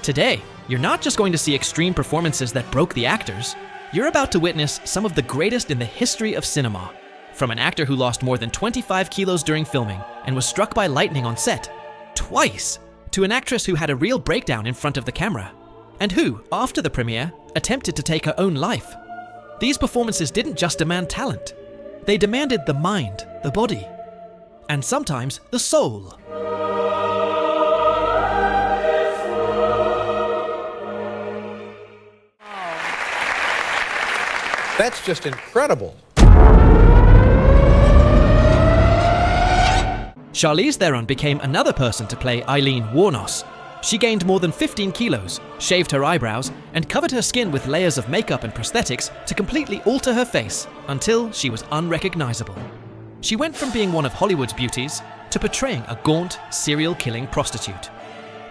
Today, you're not just going to see extreme performances that broke the actors. You're about to witness some of the greatest in the history of cinema. From an actor who lost more than 25 kilos during filming and was struck by lightning on set, twice, to an actress who had a real breakdown in front of the camera, and who, after the premiere, attempted to take her own life. These performances didn't just demand talent. They demanded the mind, the body, and sometimes the soul. That's just incredible. Charlize Theron became another person to play Eileen Wuornos. She gained more than 15 kilos, shaved her eyebrows, and covered her skin with layers of makeup and prosthetics to completely alter her face until she was unrecognizable. She went from being one of Hollywood's beauties to portraying a gaunt, serial-killing prostitute.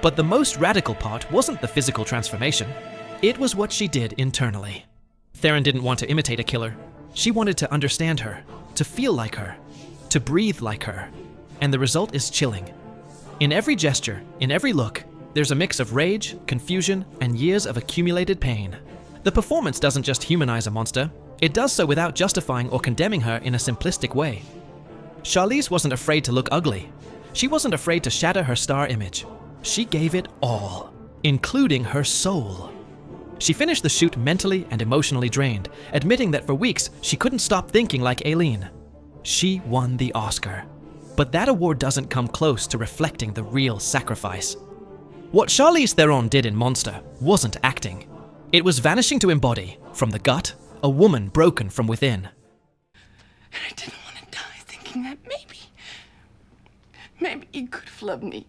But the most radical part wasn't the physical transformation. It was what she did internally. Theron didn't want to imitate a killer. She wanted to understand her, to feel like her, to breathe like her. And the result is chilling. In every gesture, in every look, there's a mix of rage, confusion, and years of accumulated pain. The performance doesn't just humanize a monster, it does so without justifying or condemning her in a simplistic way. Charlize wasn't afraid to look ugly. She wasn't afraid to shatter her star image. She gave it all, including her soul. She finished the shoot mentally and emotionally drained, admitting that for weeks she couldn't stop thinking like Aileen. She won the Oscar. But that award doesn't come close to reflecting the real sacrifice. What Charlize Theron did in Monster wasn't acting. It was vanishing to embody, from the gut, a woman broken from within. And I didn't want to die thinking that maybe you could have loved me.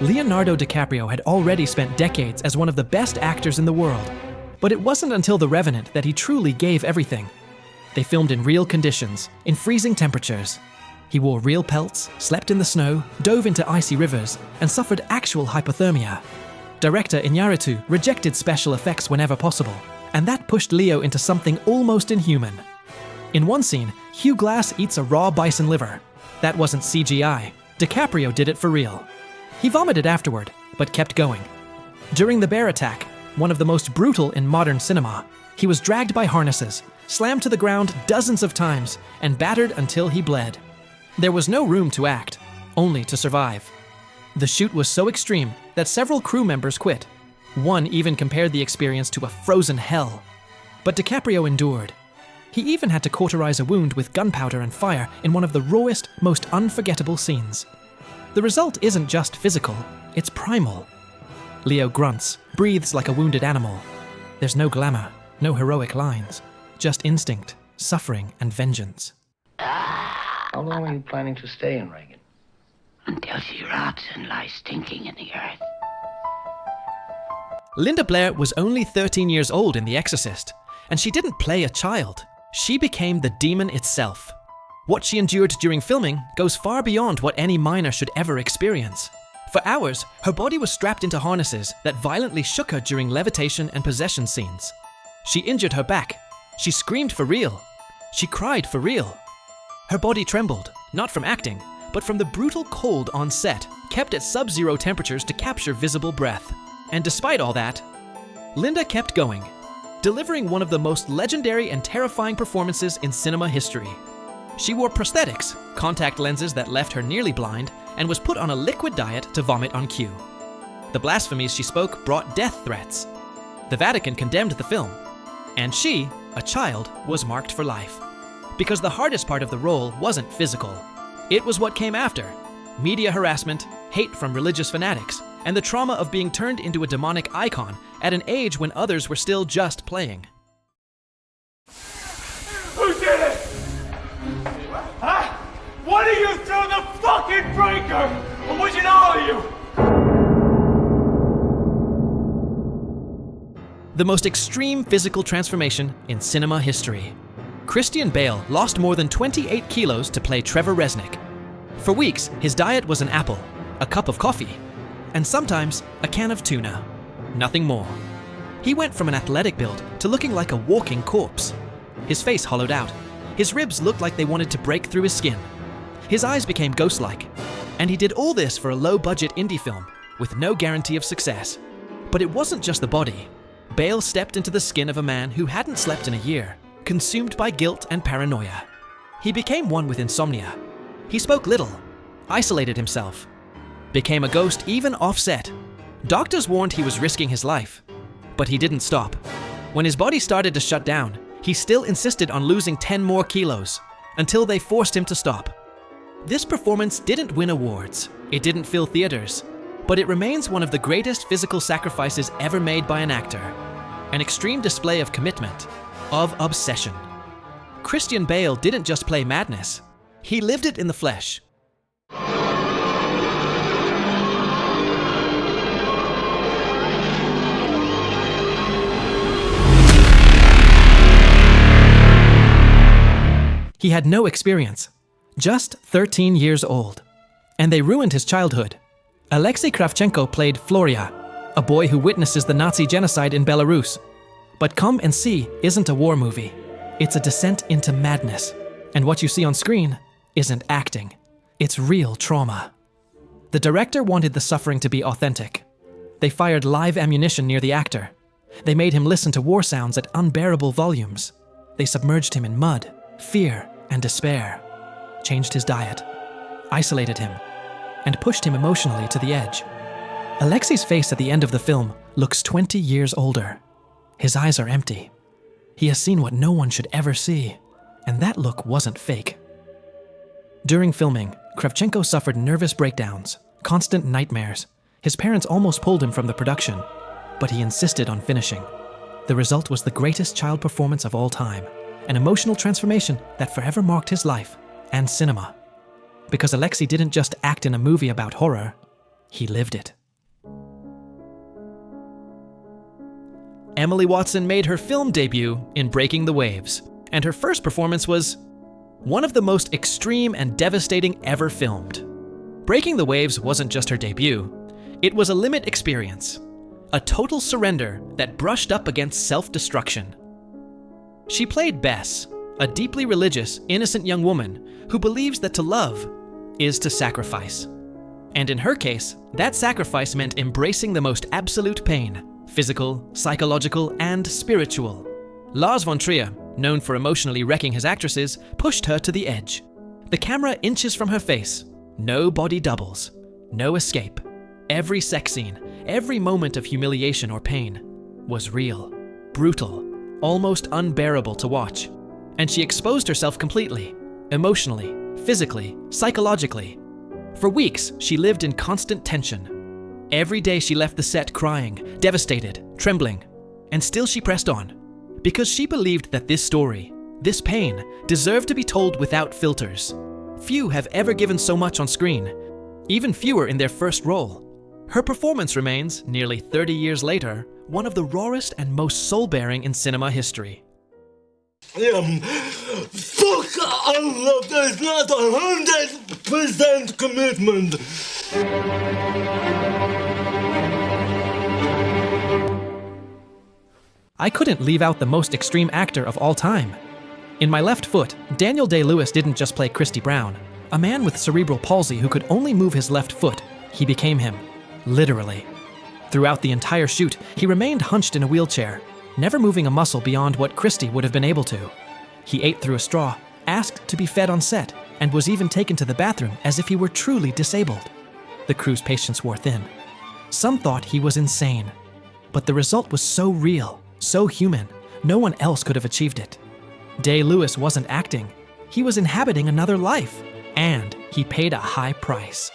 Leonardo DiCaprio had already spent decades as one of the best actors in the world, but it wasn't until The Revenant that he truly gave everything. They filmed in real conditions, in freezing temperatures. He wore real pelts, slept in the snow, dove into icy rivers, and suffered actual hypothermia. Director Iñárritu rejected special effects whenever possible, and that pushed Leo into something almost inhuman. In one scene, Hugh Glass eats a raw bison liver. That wasn't CGI. DiCaprio did it for real. He vomited afterward, but kept going. During the bear attack, one of the most brutal in modern cinema, he was dragged by harnesses, slammed to the ground dozens of times, and battered until he bled. There was no room to act, only to survive. The shoot was so extreme that several crew members quit. One even compared the experience to a frozen hell. But DiCaprio endured. He even had to cauterize a wound with gunpowder and fire in one of the rawest, most unforgettable scenes. The result isn't just physical, it's primal. Leo grunts, breathes like a wounded animal. There's no glamour, no heroic lines, just instinct, suffering, and vengeance. How long are you planning to stay in Reagan? Until she rots and lies stinking in the earth. Linda Blair was only 13 years old in The Exorcist, and she didn't play a child. She became the demon itself. What she endured during filming goes far beyond what any minor should ever experience. For hours, her body was strapped into harnesses that violently shook her during levitation and possession scenes. She injured her back. She screamed for real. She cried for real. Her body trembled, not from acting, but from the brutal cold on set, kept at sub-zero temperatures to capture visible breath. And despite all that, Linda kept going, delivering one of the most legendary and terrifying performances in cinema history. She wore prosthetics, contact lenses that left her nearly blind, and was put on a liquid diet to vomit on cue. The blasphemies she spoke brought death threats. The Vatican condemned the film, and she, a child, was marked for life. Because the hardest part of the role wasn't physical. It was what came after: media harassment, hate from religious fanatics, and the trauma of being turned into a demonic icon at an age when others were still just playing. Who did it? Huh? One of you threw the fucking breaker! Or was it all of you? The most extreme physical transformation in cinema history. Christian Bale lost more than 28 kilos to play Trevor Resnick. For weeks, his diet was an apple, a cup of coffee, and sometimes a can of tuna. Nothing more. He went from an athletic build to looking like a walking corpse. His face hollowed out. His ribs looked like they wanted to break through his skin. His eyes became ghost-like. And he did all this for a low-budget indie film with no guarantee of success. But it wasn't just the body. Bale stepped into the skin of a man who hadn't slept in a year, consumed by guilt and paranoia. He became one with insomnia. He spoke little, isolated himself, became a ghost even off-set. Doctors warned he was risking his life, but he didn't stop. When his body started to shut down, he still insisted on losing 10 more kilos until they forced him to stop. This performance didn't win awards, it didn't fill theaters, but it remains one of the greatest physical sacrifices ever made by an actor. An extreme display of commitment, of obsession. Christian Bale didn't just play madness, he lived it in the flesh. He had no experience, just 13 years old. And they ruined his childhood. Alexi Krafchenko played Floria, a boy who witnesses the Nazi genocide in Belarus. But Come and See isn't a war movie. It's a descent into madness. And what you see on screen isn't acting. It's real trauma. The director wanted the suffering to be authentic. They fired live ammunition near the actor. They made him listen to war sounds at unbearable volumes. They submerged him in mud, fear, and despair. Changed his diet, isolated him, and pushed him emotionally to the edge. Alexi's face at the end of the film looks 20 years older. His eyes are empty. He has seen what no one should ever see, and that look wasn't fake. During filming, Krafchenko suffered nervous breakdowns, constant nightmares. His parents almost pulled him from the production, but he insisted on finishing. The result was the greatest child performance of all time, an emotional transformation that forever marked his life and cinema. Because Alexi didn't just act in a movie about horror, he lived it. Emily Watson made her film debut in Breaking the Waves, and her first performance was one of the most extreme and devastating ever filmed. Breaking the Waves wasn't just her debut, it was a limit experience, a total surrender that brushed up against self-destruction. She played Bess, a deeply religious, innocent young woman who believes that to love is to sacrifice. And in her case, that sacrifice meant embracing the most absolute pain, physical, psychological, and spiritual. Lars von Trier, known for emotionally wrecking his actresses, pushed her to the edge. The camera inches from her face, no body doubles, no escape. Every sex scene, every moment of humiliation or pain was real, brutal, almost unbearable to watch. And she exposed herself completely, emotionally, physically, psychologically. For weeks, she lived in constant tension. Every day she left the set crying, devastated, trembling. And still she pressed on, because she believed that this story, this pain, deserved to be told without filters. Few have ever given so much on screen, even fewer in their first role. Her performance remains, nearly 30 years later, one of the rawest and most soul-bearing in cinema history. Fuck Allah, there's not 100% commitment. I couldn't leave out the most extreme actor of all time. In My Left Foot, Daniel Day-Lewis didn't just play Christy Brown, a man with cerebral palsy who could only move his left foot. He became him, literally. Throughout the entire shoot, he remained hunched in a wheelchair, never moving a muscle beyond what Christy would have been able to. He ate through a straw, asked to be fed on set, and was even taken to the bathroom as if he were truly disabled. The crew's patience wore thin. Some thought he was insane, but the result was so real, so human, no one else could have achieved it. Day-Lewis wasn't acting, he was inhabiting another life, and he paid a high price.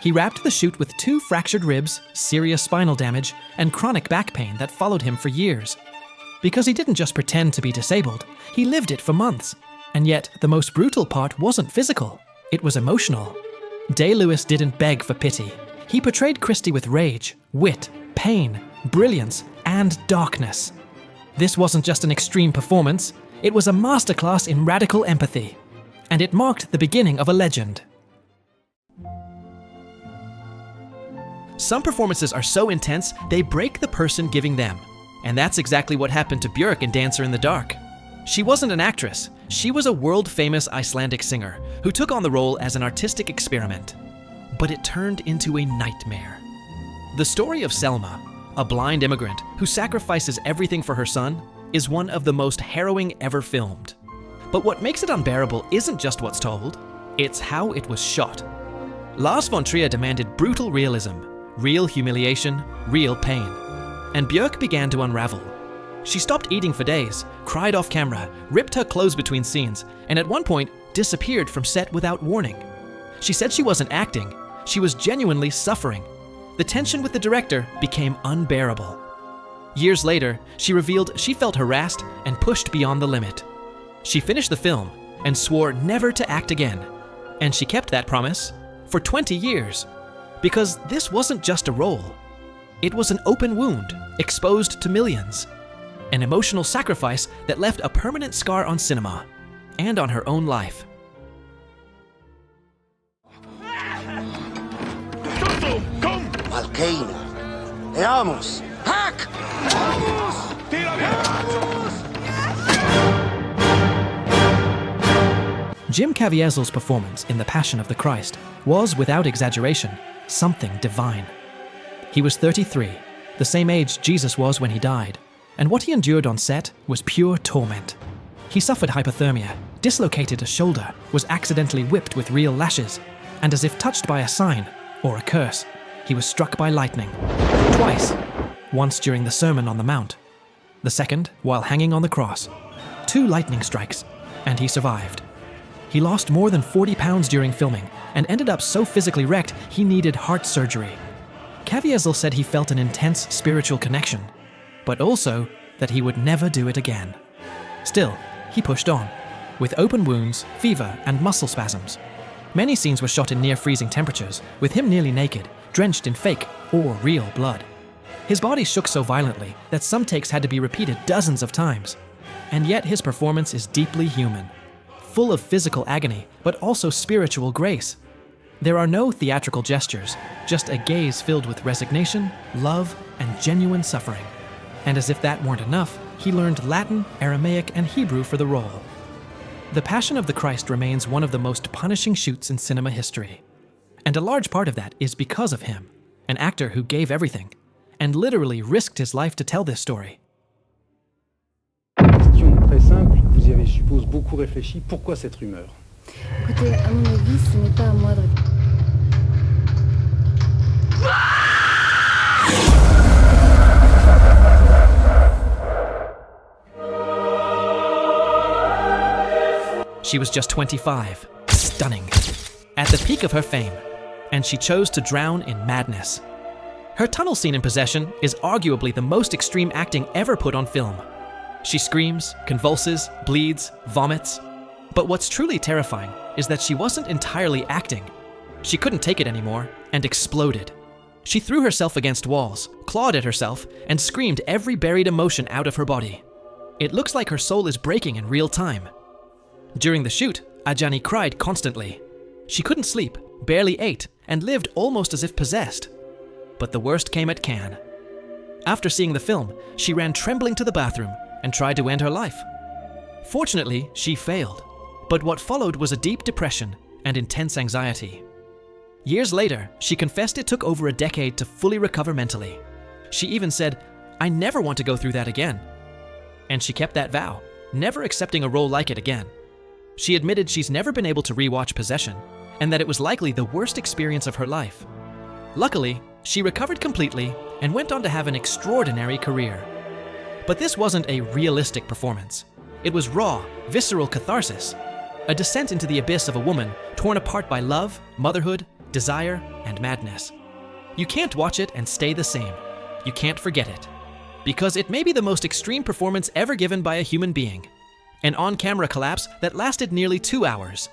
He wrapped the shoot with 2 fractured ribs, serious spinal damage, and chronic back pain that followed him for years. Because he didn't just pretend to be disabled, he lived it for months. And yet, the most brutal part wasn't physical, it was emotional. Day-Lewis didn't beg for pity. He portrayed Christy with rage, wit, pain, brilliance, and darkness. This wasn't just an extreme performance, it was a masterclass in radical empathy. And it marked the beginning of a legend. Some performances are so intense, they break the person giving them. And that's exactly what happened to Björk in Dancer in the Dark. She wasn't an actress, she was a world-famous Icelandic singer who took on the role as an artistic experiment. But it turned into a nightmare. The story of Selma, a blind immigrant who sacrifices everything for her son, is one of the most harrowing ever filmed. But what makes it unbearable isn't just what's told, it's how it was shot. Lars von Trier demanded brutal realism, real humiliation, real pain. And Björk began to unravel. She stopped eating for days, cried off camera, ripped her clothes between scenes, and at one point disappeared from set without warning. She said she wasn't acting, she was genuinely suffering. The tension with the director became unbearable. Years later, she revealed she felt harassed and pushed beyond the limit. She finished the film and swore never to act again. And she kept that promise for 20 years. Because this wasn't just a role. It was an open wound, exposed to millions. An emotional sacrifice that left a permanent scar on cinema and on her own life. Volcano Hackos! Hack! Jim Caviezel's performance in The Passion of the Christ was, without exaggeration, something divine. He was 33, the same age Jesus was when he died, and what he endured on set was pure torment. He suffered hypothermia, dislocated a shoulder, was accidentally whipped with real lashes, and as if touched by a sign or a curse, he was struck by lightning. Twice. Once during the Sermon on the Mount. The second while hanging on the cross. 2 lightning strikes, and he survived. He lost more than 40 pounds during filming and ended up so physically wrecked he needed heart surgery. Caviezel said he felt an intense spiritual connection, but also that he would never do it again. Still, he pushed on, with open wounds, fever, and muscle spasms. Many scenes were shot in near-freezing temperatures, with him nearly naked, drenched in fake or real blood. His body shook so violently that some takes had to be repeated dozens of times. And yet his performance is deeply human, full of physical agony, but also spiritual grace. There are no theatrical gestures, just a gaze filled with resignation, love, and genuine suffering. And as if that weren't enough, he learned Latin, Aramaic, and Hebrew for the role. The Passion of the Christ remains one of the most punishing shoots in cinema history. And a large part of that is because of him, an actor who gave everything, and literally risked his life to tell this story. Question très simple, vous y avez, je suppose, beaucoup réfléchi. Pourquoi cette rumeur? Écoutez, à mon avis, ce n'est pas à moi de... She was just 25, stunning, at the peak of her fame, and she chose to drown in madness. Her tunnel scene in Possession is arguably the most extreme acting ever put on film. She screams, convulses, bleeds, vomits. But what's truly terrifying is that she wasn't entirely acting. She couldn't take it anymore and exploded. She threw herself against walls, clawed at herself, and screamed every buried emotion out of her body. It looks like her soul is breaking in real time. During the shoot, Ajani cried constantly. She couldn't sleep, barely ate, and lived almost as if possessed. But the worst came at Cannes. After seeing the film, she ran trembling to the bathroom and tried to end her life. Fortunately, she failed. But what followed was a deep depression and intense anxiety. Years later, she confessed it took over a decade to fully recover mentally. She even said, "I never want to go through that again." And she kept that vow, never accepting a role like it again. She admitted she's never been able to rewatch Possession, and that it was likely the worst experience of her life. Luckily, she recovered completely and went on to have an extraordinary career. But this wasn't a realistic performance. It was raw, visceral catharsis, a descent into the abyss of a woman torn apart by love, motherhood, desire, and madness. You can't watch it and stay the same. You can't forget it. Because it may be the most extreme performance ever given by a human being. An on-camera collapse that lasted nearly 2 hours.